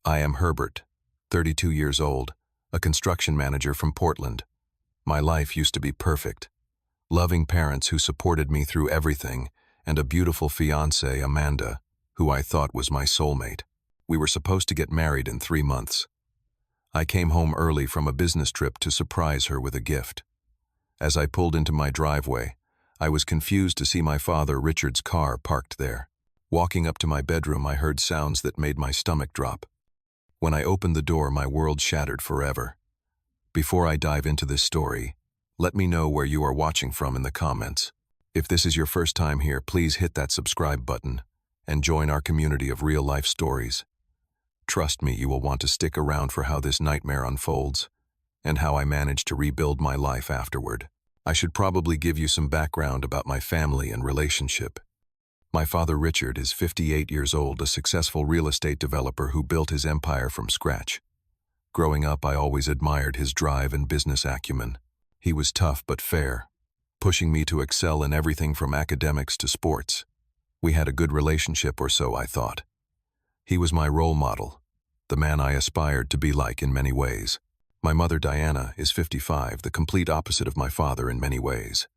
I am Herbert, 32 years old, a construction manager from Portland. My life used to be perfect. Loving parents who supported me through everything, and a beautiful fiancée, Amanda, who I thought was my soulmate. We were supposed to get married in 3 months. I came home early from a business trip to surprise her with a gift. As I pulled into my driveway, I was confused to see my father Richard's car parked there. Walking up to my bedroom, I heard sounds that made my stomach drop. When I opened the door, my world shattered forever. Before I dive into this story, let me know where you are watching from in the comments. If this is your first time here, please hit that subscribe button and join our community of real-life stories. Trust me, you will want to stick around for how this nightmare unfolds and how I managed to rebuild my life afterward. I should probably give you some background about my family and relationship. My father Richard is 58 years old, a successful real estate developer who built his empire from scratch. Growing up, I always admired his drive and business acumen. He was tough but fair, pushing me to excel in everything from academics to sports. We had a good relationship, or so I thought. He was my role model, the man I aspired to be like in many ways. My mother Diana is 55, the complete opposite of my father in many ways.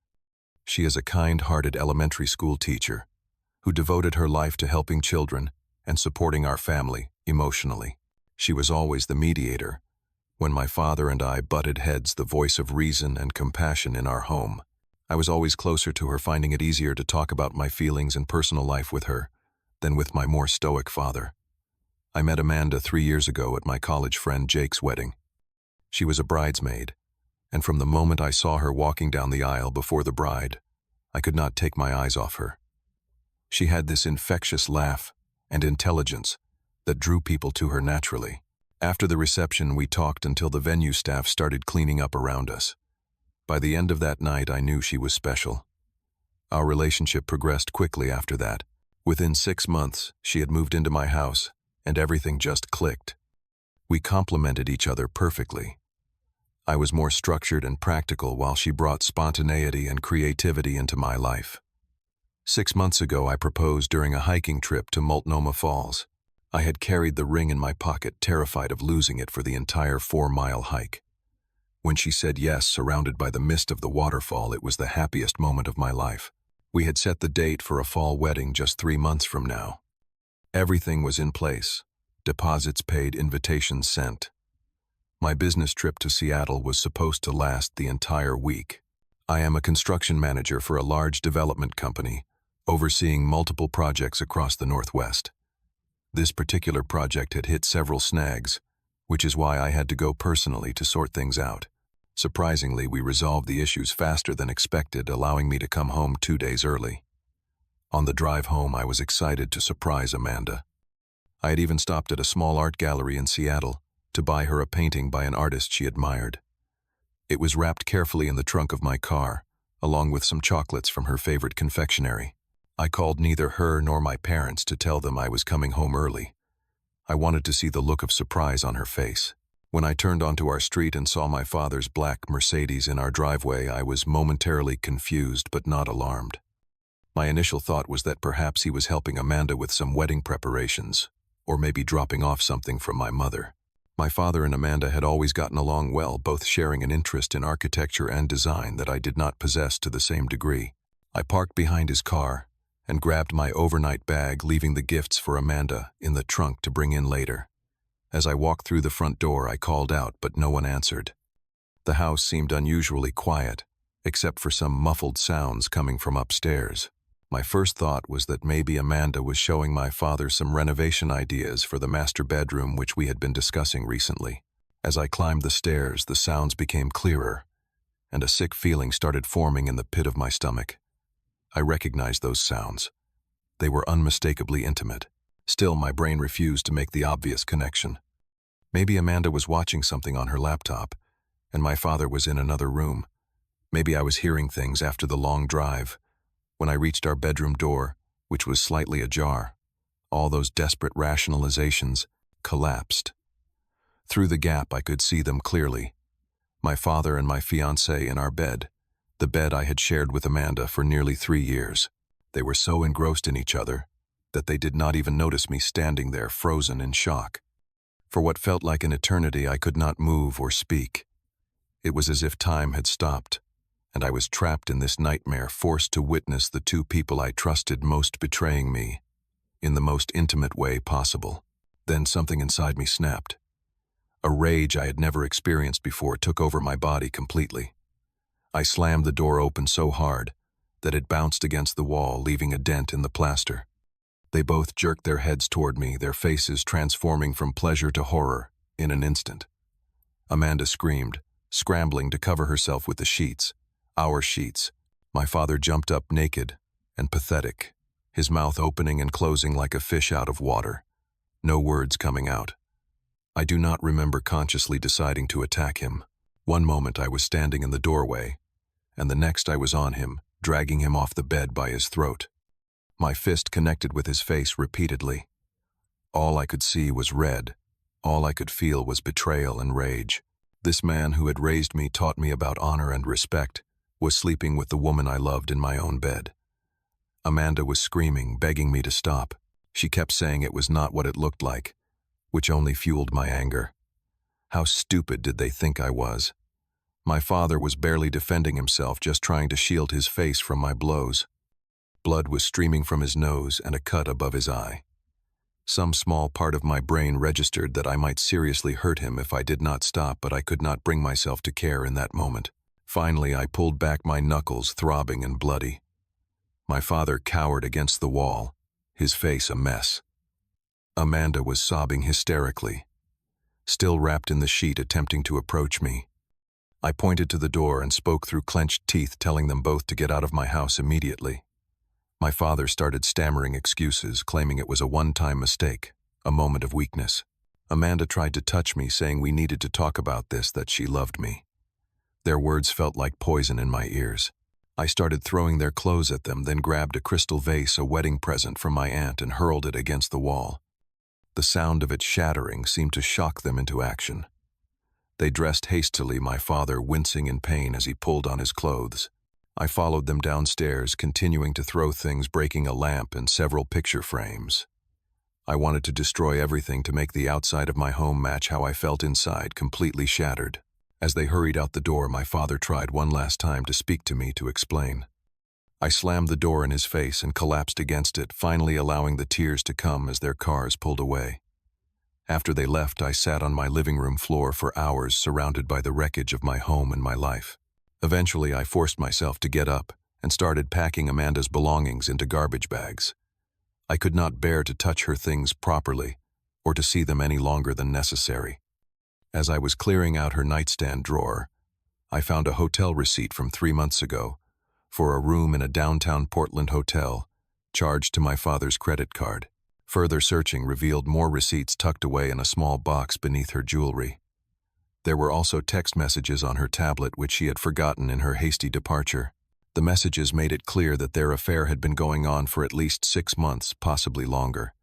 She is a kind-hearted elementary school teacher who devoted her life to helping children and supporting our family emotionally. She was always the mediator. When my father and I butted heads, the voice of reason and compassion in our home. I was always closer to her, finding it easier to talk about my feelings and personal life with her than with my more stoic father. I met Amanda 3 years ago at my college friend Jake's wedding. She was a bridesmaid, and from the moment I saw her walking down the aisle before the bride, I could not take my eyes off her. She had this infectious laugh and intelligence that drew people to her naturally. After the reception, we talked until the venue staff started cleaning up around us. By the end of that night, I knew she was special. Our relationship progressed quickly after that. Within 6 months, she had moved into my house, and everything just clicked. We complemented each other perfectly. I was more structured and practical, while she brought spontaneity and creativity into my life. 6 months ago, I proposed during a hiking trip to Multnomah Falls. I had carried the ring in my pocket, terrified of losing it for the entire 4-mile hike. When she said yes, surrounded by the mist of the waterfall, it was the happiest moment of my life. We had set the date for a fall wedding just 3 months from now. Everything was in place. Deposits paid, invitations sent. My business trip to Seattle was supposed to last the entire week. I am a construction manager for a large development company, overseeing multiple projects across the Northwest. This particular project had hit several snags, which is why I had to go personally to sort things out. Surprisingly, we resolved the issues faster than expected, allowing me to come home 2 days early. On the drive home, I was excited to surprise Amanda. I had even stopped at a small art gallery in Seattle to buy her a painting by an artist she admired. It was wrapped carefully in the trunk of my car, along with some chocolates from her favorite confectionery. I called neither her nor my parents to tell them I was coming home early. I wanted to see the look of surprise on her face. When I turned onto our street and saw my father's black Mercedes in our driveway, I was momentarily confused but not alarmed. My initial thought was that perhaps he was helping Amanda with some wedding preparations, or maybe dropping off something from my mother. My father and Amanda had always gotten along well, both sharing an interest in architecture and design that I did not possess to the same degree. I parked behind his car and grabbed my overnight bag, leaving the gifts for Amanda in the trunk to bring in later. As I walked through the front door, I called out, but no one answered. The house seemed unusually quiet, except for some muffled sounds coming from upstairs. My first thought was that maybe Amanda was showing my father some renovation ideas for the master bedroom, which we had been discussing recently. As I climbed the stairs, the sounds became clearer, and a sick feeling started forming in the pit of my stomach. I recognized those sounds. They were unmistakably intimate. Still, my brain refused to make the obvious connection. Maybe Amanda was watching something on her laptop, and my father was in another room. Maybe I was hearing things after the long drive. When I reached our bedroom door, which was slightly ajar, all those desperate rationalizations collapsed. Through the gap, I could see them clearly. My father and my fiancée in our bed, the bed I had shared with Amanda for nearly 3 years. They were so engrossed in each other that they did not even notice me standing there, frozen in shock. For what felt like an eternity, I could not move or speak. It was as if time had stopped, and I was trapped in this nightmare, forced to witness the two people I trusted most betraying me, in the most intimate way possible. Then something inside me snapped. A rage I had never experienced before took over my body completely. I slammed the door open so hard that it bounced against the wall, leaving a dent in the plaster. They both jerked their heads toward me, their faces transforming from pleasure to horror in an instant. Amanda screamed, scrambling to cover herself with the sheets, our sheets. My father jumped up naked and pathetic, his mouth opening and closing like a fish out of water, no words coming out. I do not remember consciously deciding to attack him. One moment I was standing in the doorway, and the next I was on him, dragging him off the bed by his throat. My fist connected with his face repeatedly. All I could see was red. All I could feel was betrayal and rage. This man who had raised me, taught me about honor and respect, was sleeping with the woman I loved in my own bed. Amanda was screaming, begging me to stop. She kept saying it was not what it looked like, which only fueled my anger. How stupid did they think I was? My father was barely defending himself, just trying to shield his face from my blows. Blood was streaming from his nose and a cut above his eye. Some small part of my brain registered that I might seriously hurt him if I did not stop, but I could not bring myself to care in that moment. Finally, I pulled back, my knuckles throbbing and bloody. My father cowered against the wall, his face a mess. Amanda was sobbing hysterically, still wrapped in the sheet, attempting to approach me. I pointed to the door and spoke through clenched teeth, telling them both to get out of my house immediately. My father started stammering excuses, claiming it was a one-time mistake, a moment of weakness. Amanda tried to touch me, saying we needed to talk about this, that she loved me. Their words felt like poison in my ears. I started throwing their clothes at them, then grabbed a crystal vase, a wedding present from my aunt, and hurled it against the wall. The sound of it shattering seemed to shock them into action. They dressed hastily, my father wincing in pain as he pulled on his clothes. I followed them downstairs, continuing to throw things, breaking a lamp and several picture frames. I wanted to destroy everything to make the outside of my home match how I felt inside, completely shattered. As they hurried out the door, my father tried one last time to speak to me, to explain. I slammed the door in his face and collapsed against it, finally allowing the tears to come as their cars pulled away. After they left, I sat on my living room floor for hours, surrounded by the wreckage of my home and my life. Eventually, I forced myself to get up and started packing Amanda's belongings into garbage bags. I could not bear to touch her things properly or to see them any longer than necessary. As I was clearing out her nightstand drawer, I found a hotel receipt from 3 months ago for a room in a downtown Portland hotel, charged to my father's credit card. Further searching revealed more receipts tucked away in a small box beneath her jewelry. There were also text messages on her tablet which she had forgotten in her hasty departure. The messages made it clear that their affair had been going on for at least 6 months, possibly longer.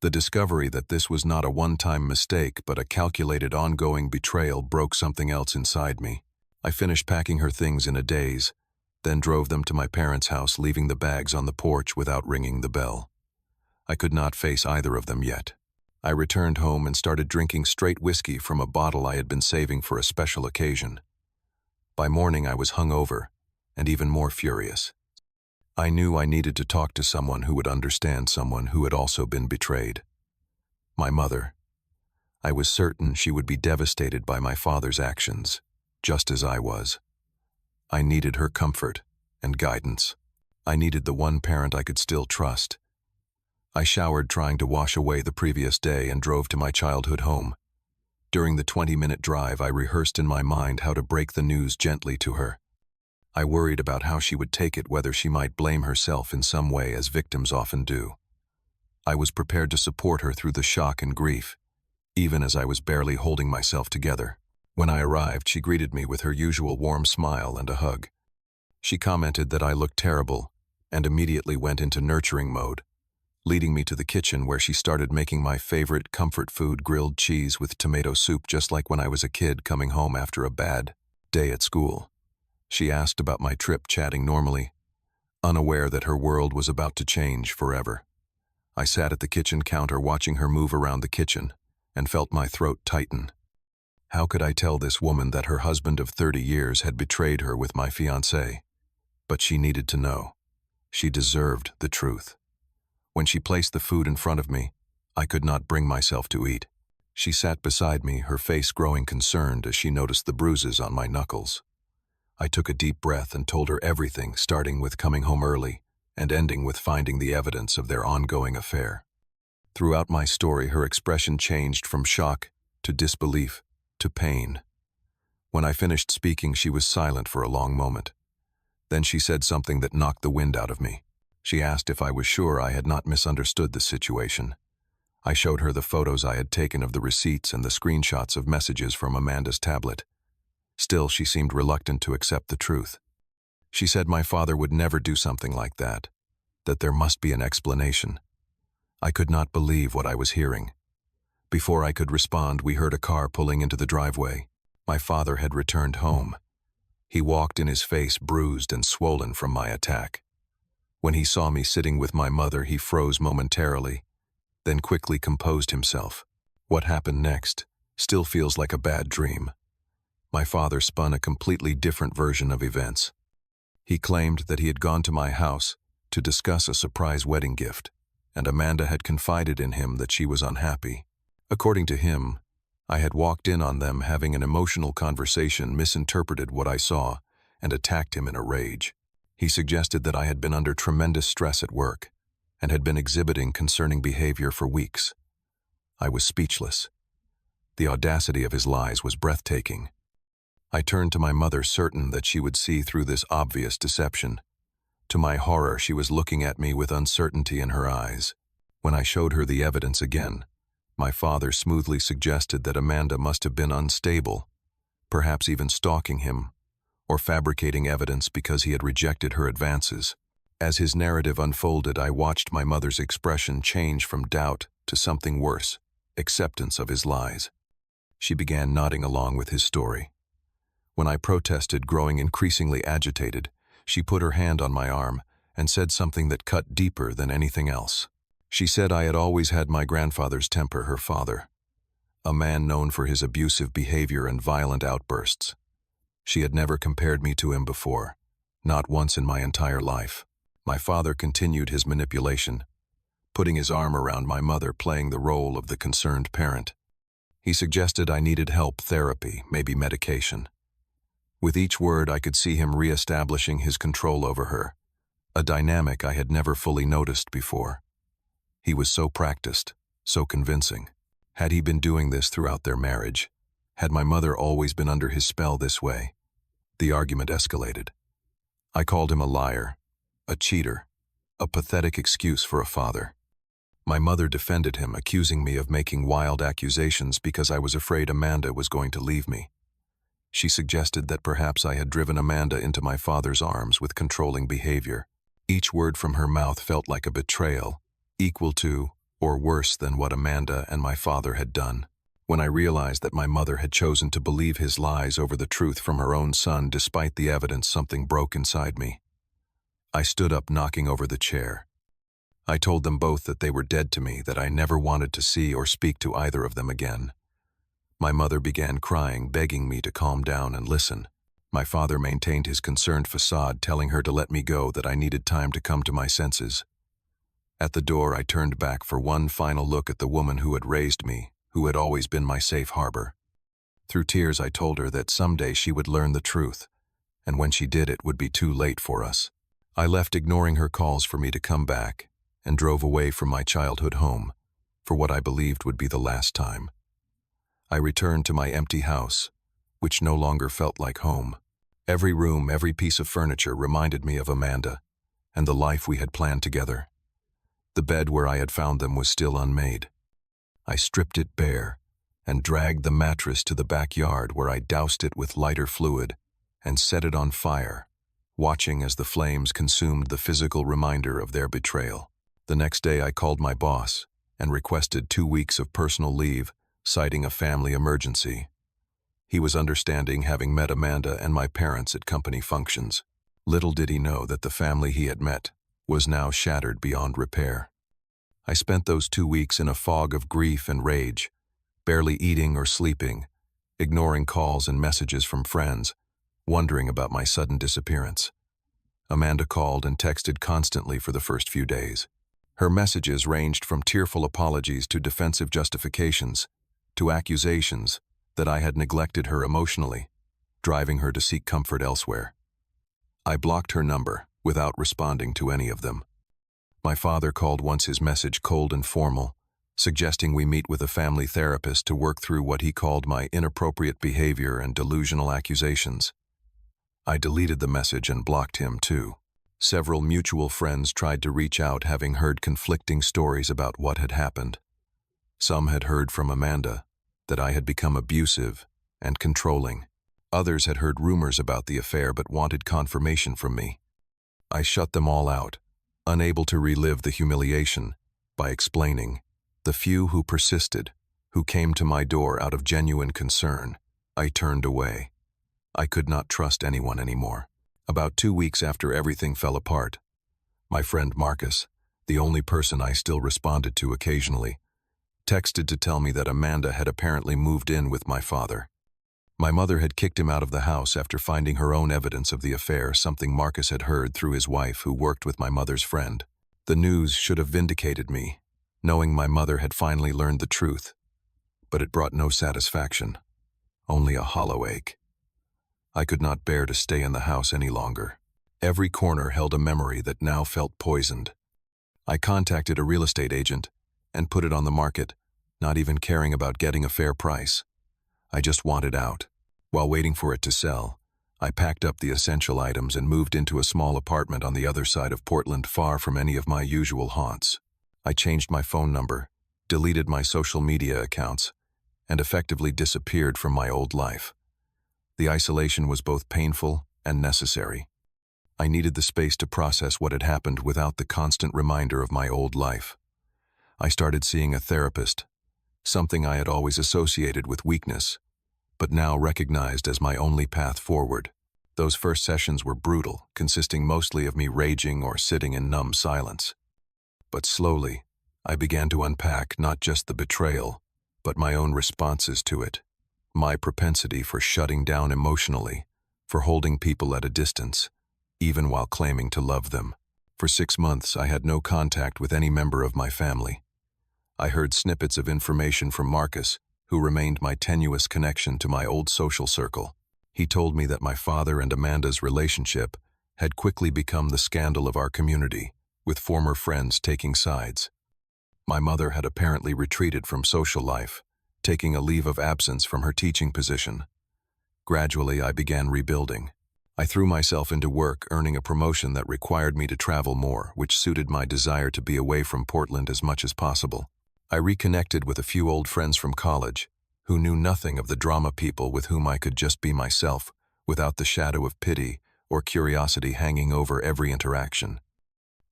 The discovery that this was not a one-time mistake but a calculated ongoing betrayal broke something else inside me. I finished packing her things in a daze, then drove them to my parents' house, leaving the bags on the porch without ringing the bell. I could not face either of them yet. I returned home and started drinking straight whiskey from a bottle I had been saving for a special occasion. By morning I was hungover and even more furious. I knew I needed to talk to someone who would understand, someone who had also been betrayed. My mother. I was certain she would be devastated by my father's actions, just as I was. I needed her comfort and guidance. I needed the one parent I could still trust. I showered, trying to wash away the previous day, and drove to my childhood home. During the 20-minute drive, I rehearsed in my mind how to break the news gently to her. I worried about how she would take it, whether she might blame herself in some way, as victims often do. I was prepared to support her through the shock and grief, even as I was barely holding myself together. When I arrived, she greeted me with her usual warm smile and a hug. She commented that I looked terrible and immediately went into nurturing mode, leading me to the kitchen where she started making my favorite comfort food, grilled cheese with tomato soup, just like when I was a kid coming home after a bad day at school. She asked about my trip, chatting normally, unaware that her world was about to change forever. I sat at the kitchen counter watching her move around the kitchen, and felt my throat tighten. How could I tell this woman that her husband of 30 years had betrayed her with my fiancé? But she needed to know. She deserved the truth. When she placed the food in front of me, I could not bring myself to eat. She sat beside me, her face growing concerned as she noticed the bruises on my knuckles. I took a deep breath and told her everything, starting with coming home early and ending with finding the evidence of their ongoing affair. Throughout my story, her expression changed from shock to disbelief to pain. When I finished speaking, she was silent for a long moment. Then she said something that knocked the wind out of me. She asked if I was sure I had not misunderstood the situation. I showed her the photos I had taken of the receipts and the screenshots of messages from Amanda's tablet. Still, she seemed reluctant to accept the truth. She said my father would never do something like that there must be an explanation. I could not believe what I was hearing. Before I could respond, we heard a car pulling into the driveway. My father had returned home. He walked in, his face bruised and swollen from my attack. When he saw me sitting with my mother, he froze momentarily, then quickly composed himself. What happened next still feels like a bad dream. My father spun a completely different version of events. He claimed that he had gone to my house to discuss a surprise wedding gift, and Amanda had confided in him that she was unhappy. According to him, I had walked in on them having an emotional conversation, misinterpreted what I saw, and attacked him in a rage. He suggested that I had been under tremendous stress at work and had been exhibiting concerning behavior for weeks. I was speechless. The audacity of his lies was breathtaking. I turned to my mother, certain that she would see through this obvious deception. To my horror, she was looking at me with uncertainty in her eyes. When I showed her the evidence again, my father smoothly suggested that Amanda must have been unstable, perhaps even stalking him, or fabricating evidence because he had rejected her advances. As his narrative unfolded, I watched my mother's expression change from doubt to something worse, acceptance of his lies. She began nodding along with his story. When I protested, growing increasingly agitated, she put her hand on my arm and said something that cut deeper than anything else. She said I had always had my grandfather's temper, her father, a man known for his abusive behavior and violent outbursts. She had never compared me to him before, not once in my entire life. My father continued his manipulation, putting his arm around my mother, playing the role of the concerned parent. He suggested I needed help, therapy, maybe medication. With each word, I could see him reestablishing his control over her, a dynamic I had never fully noticed before. He was so practiced, so convincing. Had he been doing this throughout their marriage? Had my mother always been under his spell this way? The argument escalated. I called him a liar, a cheater, a pathetic excuse for a father. My mother defended him, accusing me of making wild accusations because I was afraid Amanda was going to leave me. She suggested that perhaps I had driven Amanda into my father's arms with controlling behavior. Each word from her mouth felt like a betrayal, equal to or worse than what Amanda and my father had done. When I realized that my mother had chosen to believe his lies over the truth from her own son despite the evidence, something broke inside me. I stood up, knocking over the chair. I told them both that they were dead to me, that I never wanted to see or speak to either of them again. My mother began crying, begging me to calm down and listen. My father maintained his concerned facade, telling her to let me go, that I needed time to come to my senses. At the door, I turned back for one final look at the woman who had raised me, who had always been my safe harbor. Through tears, I told her that someday she would learn the truth, and when she did, it would be too late for us. I left, ignoring her calls for me to come back, and drove away from my childhood home for what I believed would be the last time. I returned to my empty house, which no longer felt like home. Every room, every piece of furniture reminded me of Amanda and the life we had planned together. The bed where I had found them was still unmade. I stripped it bare and dragged the mattress to the backyard, where I doused it with lighter fluid and set it on fire, watching as the flames consumed the physical reminder of their betrayal. The next day, I called my boss and requested 2 weeks of personal leave, citing a family emergency. He was understanding, having met Amanda and my parents at company functions. Little did he know that the family he had met was now shattered beyond repair. I spent those 2 weeks in a fog of grief and rage, barely eating or sleeping, ignoring calls and messages from friends, wondering about my sudden disappearance. Amanda called and texted constantly for the first few days. Her messages ranged from tearful apologies to defensive justifications, to accusations that I had neglected her emotionally, driving her to seek comfort elsewhere. I blocked her number without responding to any of them. My father called once, his message cold and formal, suggesting we meet with a family therapist to work through what he called my inappropriate behavior and delusional accusations. I deleted the message and blocked him too. Several mutual friends tried to reach out, having heard conflicting stories about what had happened. Some had heard from Amanda that I had become abusive and controlling. Others had heard rumors about the affair but wanted confirmation from me. I shut them all out, unable to relive the humiliation, by explaining. The few who persisted, who came to my door out of genuine concern, I turned away. I could not trust anyone anymore. About 2 weeks after everything fell apart, my friend Marcus, the only person I still responded to occasionally, texted to tell me that Amanda had apparently moved in with my father. My mother had kicked him out of the house after finding her own evidence of the affair, something Marcus had heard through his wife who worked with my mother's friend. The news should have vindicated me, knowing my mother had finally learned the truth, but it brought no satisfaction, only a hollow ache. I could not bear to stay in the house any longer. Every corner held a memory that now felt poisoned. I contacted a real estate agent and put it on the market, not even caring about getting a fair price. I just wanted out. While waiting for it to sell, I packed up the essential items and moved into a small apartment on the other side of Portland, far from any of my usual haunts. I changed my phone number, deleted my social media accounts, and effectively disappeared from my old life. The isolation was both painful and necessary. I needed the space to process what had happened without the constant reminder of my old life. I started seeing a therapist, something I had always associated with weakness, but now recognized as my only path forward. Those first sessions were brutal, consisting mostly of me raging or sitting in numb silence. But slowly, I began to unpack not just the betrayal, but my own responses to it. My propensity for shutting down emotionally, for holding people at a distance, even while claiming to love them. For 6 months, I had no contact with any member of my family. I heard snippets of information from Marcus, who remained my tenuous connection to my old social circle. He told me that my father and Amanda's relationship had quickly become the scandal of our community, with former friends taking sides. My mother had apparently retreated from social life, taking a leave of absence from her teaching position. Gradually, I began rebuilding. I threw myself into work, earning a promotion that required me to travel more, which suited my desire to be away from Portland as much as possible. I reconnected with a few old friends from college, who knew nothing of the drama people with whom I could just be myself, without the shadow of pity or curiosity hanging over every interaction.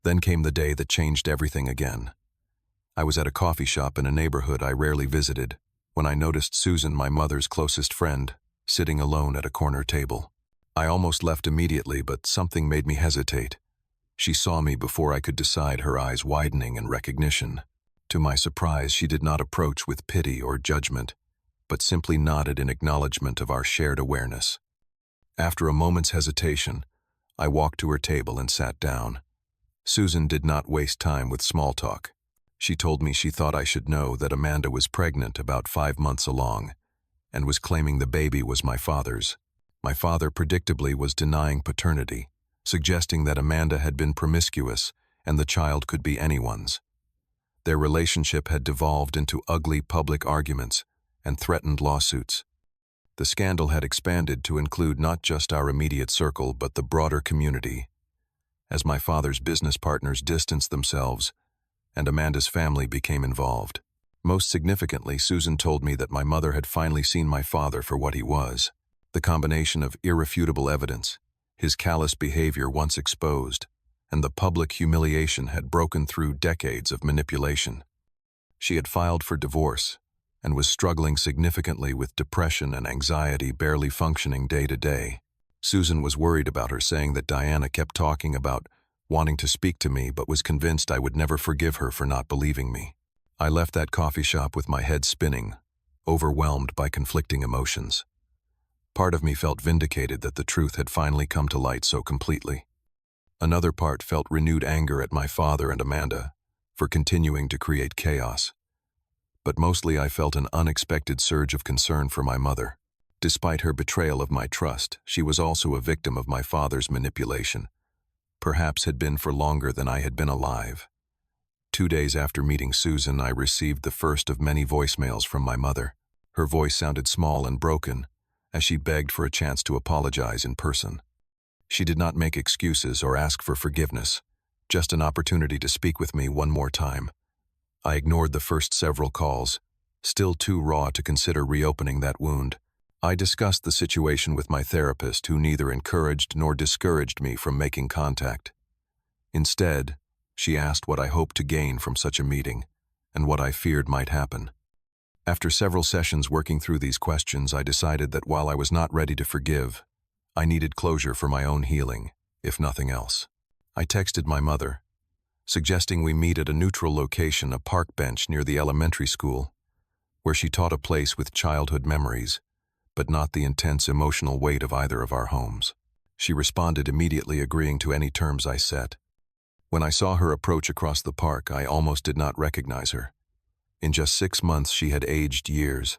Then came the day that changed everything again. I was at a coffee shop in a neighborhood I rarely visited, when I noticed Susan, my mother's closest friend, sitting alone at a corner table. I almost left immediately, but something made me hesitate. She saw me before I could decide, her eyes widening in recognition. To my surprise, she did not approach with pity or judgment, but simply nodded in acknowledgement of our shared awareness. After a moment's hesitation, I walked to her table and sat down. Susan did not waste time with small talk. She told me she thought I should know that Amanda was pregnant about 5 months along, and was claiming the baby was my father's. My father predictably was denying paternity, suggesting that Amanda had been promiscuous and the child could be anyone's. Their relationship had devolved into ugly public arguments and threatened lawsuits. The scandal had expanded to include not just our immediate circle but the broader community. As my father's business partners distanced themselves, and Amanda's family became involved. Most significantly, Susan told me that my mother had finally seen my father for what he was. The combination of irrefutable evidence, his callous behavior once exposed, and the public humiliation had broken through decades of manipulation. She had filed for divorce and was struggling significantly with depression and anxiety, barely functioning day to day. Susan was worried about her, saying that Diana kept talking about wanting to speak to me but was convinced I would never forgive her for not believing me. I left that coffee shop with my head spinning, overwhelmed by conflicting emotions. Part of me felt vindicated that the truth had finally come to light so completely. Another part felt renewed anger at my father and Amanda for continuing to create chaos. But mostly I felt an unexpected surge of concern for my mother. Despite her betrayal of my trust, she was also a victim of my father's manipulation, perhaps had been for longer than I had been alive. 2 days after meeting Susan, I received the first of many voicemails from my mother. Her voice sounded small and broken, as she begged for a chance to apologize in person. She did not make excuses or ask for forgiveness, just an opportunity to speak with me one more time. I ignored the first several calls, still too raw to consider reopening that wound. I discussed the situation with my therapist, who neither encouraged nor discouraged me from making contact. Instead, she asked what I hoped to gain from such a meeting and what I feared might happen. After several sessions working through these questions, I decided that while I was not ready to forgive, I needed closure for my own healing, if nothing else. I texted my mother, suggesting we meet at a neutral location, a park bench near the elementary school, where she taught a place with childhood memories, but not the intense emotional weight of either of our homes. She responded immediately, agreeing to any terms I set. When I saw her approach across the park, I almost did not recognize her. In just 6 months, she had aged years.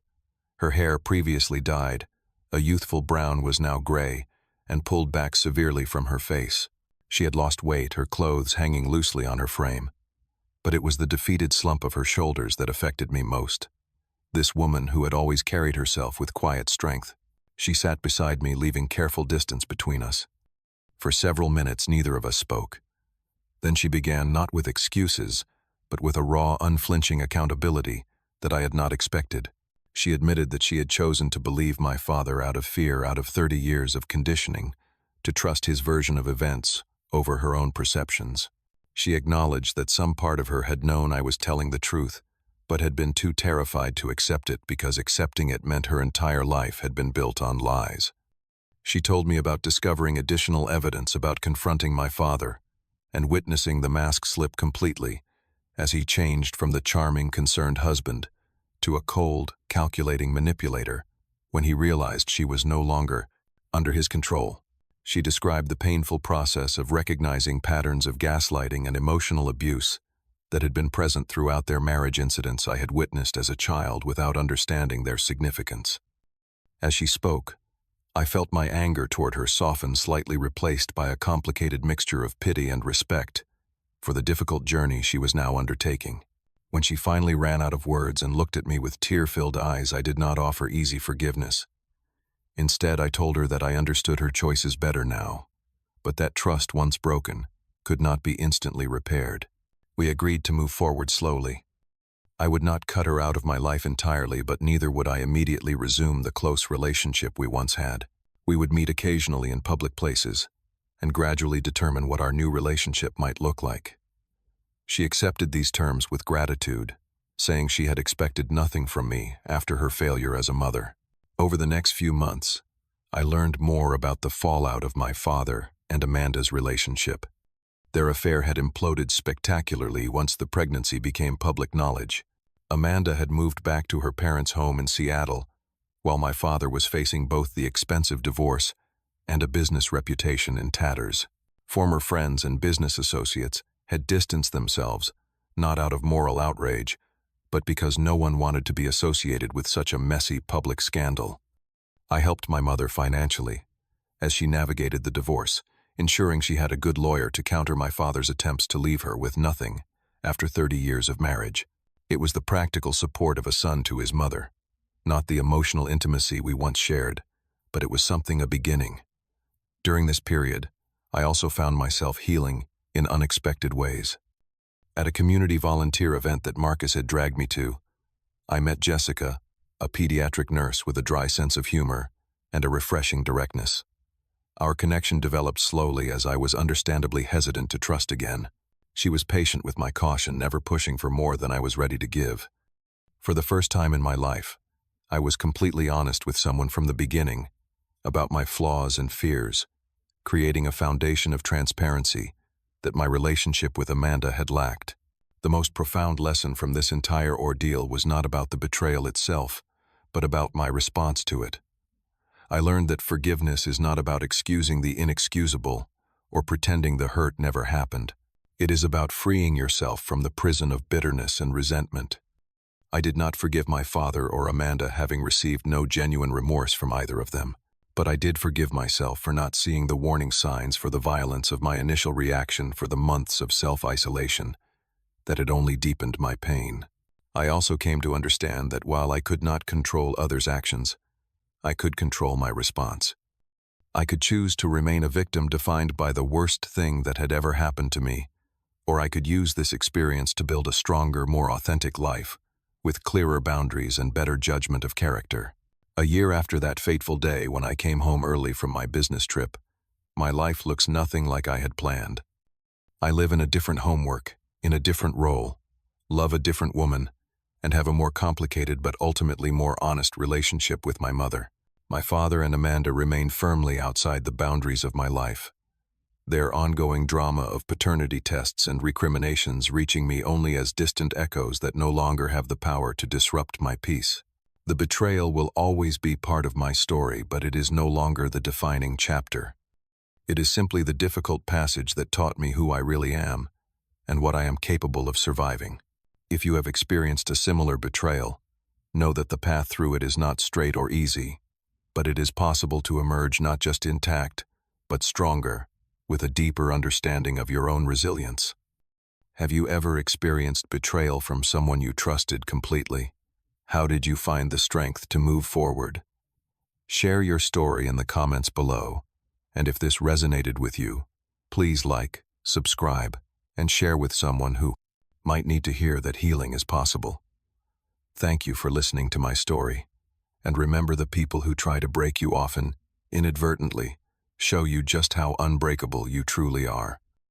Her hair, previously dyed, a youthful brown, was now gray and pulled back severely from her face. She had lost weight, her clothes hanging loosely on her frame. But it was the defeated slump of her shoulders that affected me most. This woman who had always carried herself with quiet strength. She sat beside me, leaving careful distance between us. For several minutes, neither of us spoke. Then she began, not with excuses, but with a raw, unflinching accountability that I had not expected. She admitted that she had chosen to believe my father out of fear, out of 30 years of conditioning, to trust his version of events over her own perceptions. She acknowledged that some part of her had known I was telling the truth, but had been too terrified to accept it because accepting it meant her entire life had been built on lies. She told me about discovering additional evidence, about confronting my father, and witnessing the mask slip completely as he changed from the charming, concerned husband to a cold, calculating manipulator when he realized she was no longer under his control. She described the painful process of recognizing patterns of gaslighting and emotional abuse that had been present throughout their marriage incidents I had witnessed as a child without understanding their significance. As she spoke, I felt my anger toward her soften, slightly replaced by a complicated mixture of pity and respect for the difficult journey she was now undertaking. When she finally ran out of words and looked at me with tear-filled eyes, I did not offer easy forgiveness. Instead, I told her that I understood her choices better now, but that trust, once broken, could not be instantly repaired. We agreed to move forward slowly. I would not cut her out of my life entirely, but neither would I immediately resume the close relationship we once had. We would meet occasionally in public places and gradually determine what our new relationship might look like. She accepted these terms with gratitude, saying she had expected nothing from me after her failure as a mother. Over the next few months, I learned more about the fallout of my father and Amanda's relationship. Their affair had imploded spectacularly once the pregnancy became public knowledge. Amanda had moved back to her parents' home in Seattle, while my father was facing both the expensive divorce and a business reputation in tatters. Former friends and business associates had distanced themselves, not out of moral outrage, but because no one wanted to be associated with such a messy public scandal. I helped my mother financially as she navigated the divorce, ensuring she had a good lawyer to counter my father's attempts to leave her with nothing after 30 years of marriage. It was the practical support of a son to his mother, not the emotional intimacy we once shared, but it was something, a beginning. During this period, I also found myself healing in unexpected ways. At a community volunteer event that Marcus had dragged me to, I met Jessica, a pediatric nurse with a dry sense of humor and a refreshing directness. Our connection developed slowly as I was understandably hesitant to trust again. She was patient with my caution, never pushing for more than I was ready to give. For the first time in my life, I was completely honest with someone from the beginning about my flaws and fears, creating a foundation of transparency that my relationship with Amanda had lacked. The most profound lesson from this entire ordeal was not about the betrayal itself, but about my response to it. I learned that forgiveness is not about excusing the inexcusable or pretending the hurt never happened. It is about freeing yourself from the prison of bitterness and resentment. I did not forgive my father or Amanda, having received no genuine remorse from either of them. But I did forgive myself for not seeing the warning signs for the violence of my initial reaction, for the months of self-isolation that had only deepened my pain. I also came to understand that while I could not control others' actions, I could control my response. I could choose to remain a victim defined by the worst thing that had ever happened to me, or I could use this experience to build a stronger, more authentic life, with clearer boundaries and better judgment of character. A year after that fateful day when I came home early from my business trip, my life looks nothing like I had planned. I live in a different homework, in a different role, love a different woman, and have a more complicated but ultimately more honest relationship with my mother. My father and Amanda remain firmly outside the boundaries of my life, their ongoing drama of paternity tests and recriminations reaching me only as distant echoes that no longer have the power to disrupt my peace. The betrayal will always be part of my story, but it is no longer the defining chapter. It is simply the difficult passage that taught me who I really am and what I am capable of surviving. If you have experienced a similar betrayal, know that the path through it is not straight or easy, but it is possible to emerge not just intact, but stronger, with a deeper understanding of your own resilience. Have you ever experienced betrayal from someone you trusted completely? How did you find the strength to move forward? Share your story in the comments below, and if this resonated with you, please like, subscribe, and share with someone who might need to hear that healing is possible. Thank you for listening to my story, and remember, the people who try to break you often, inadvertently, show you just how unbreakable you truly are.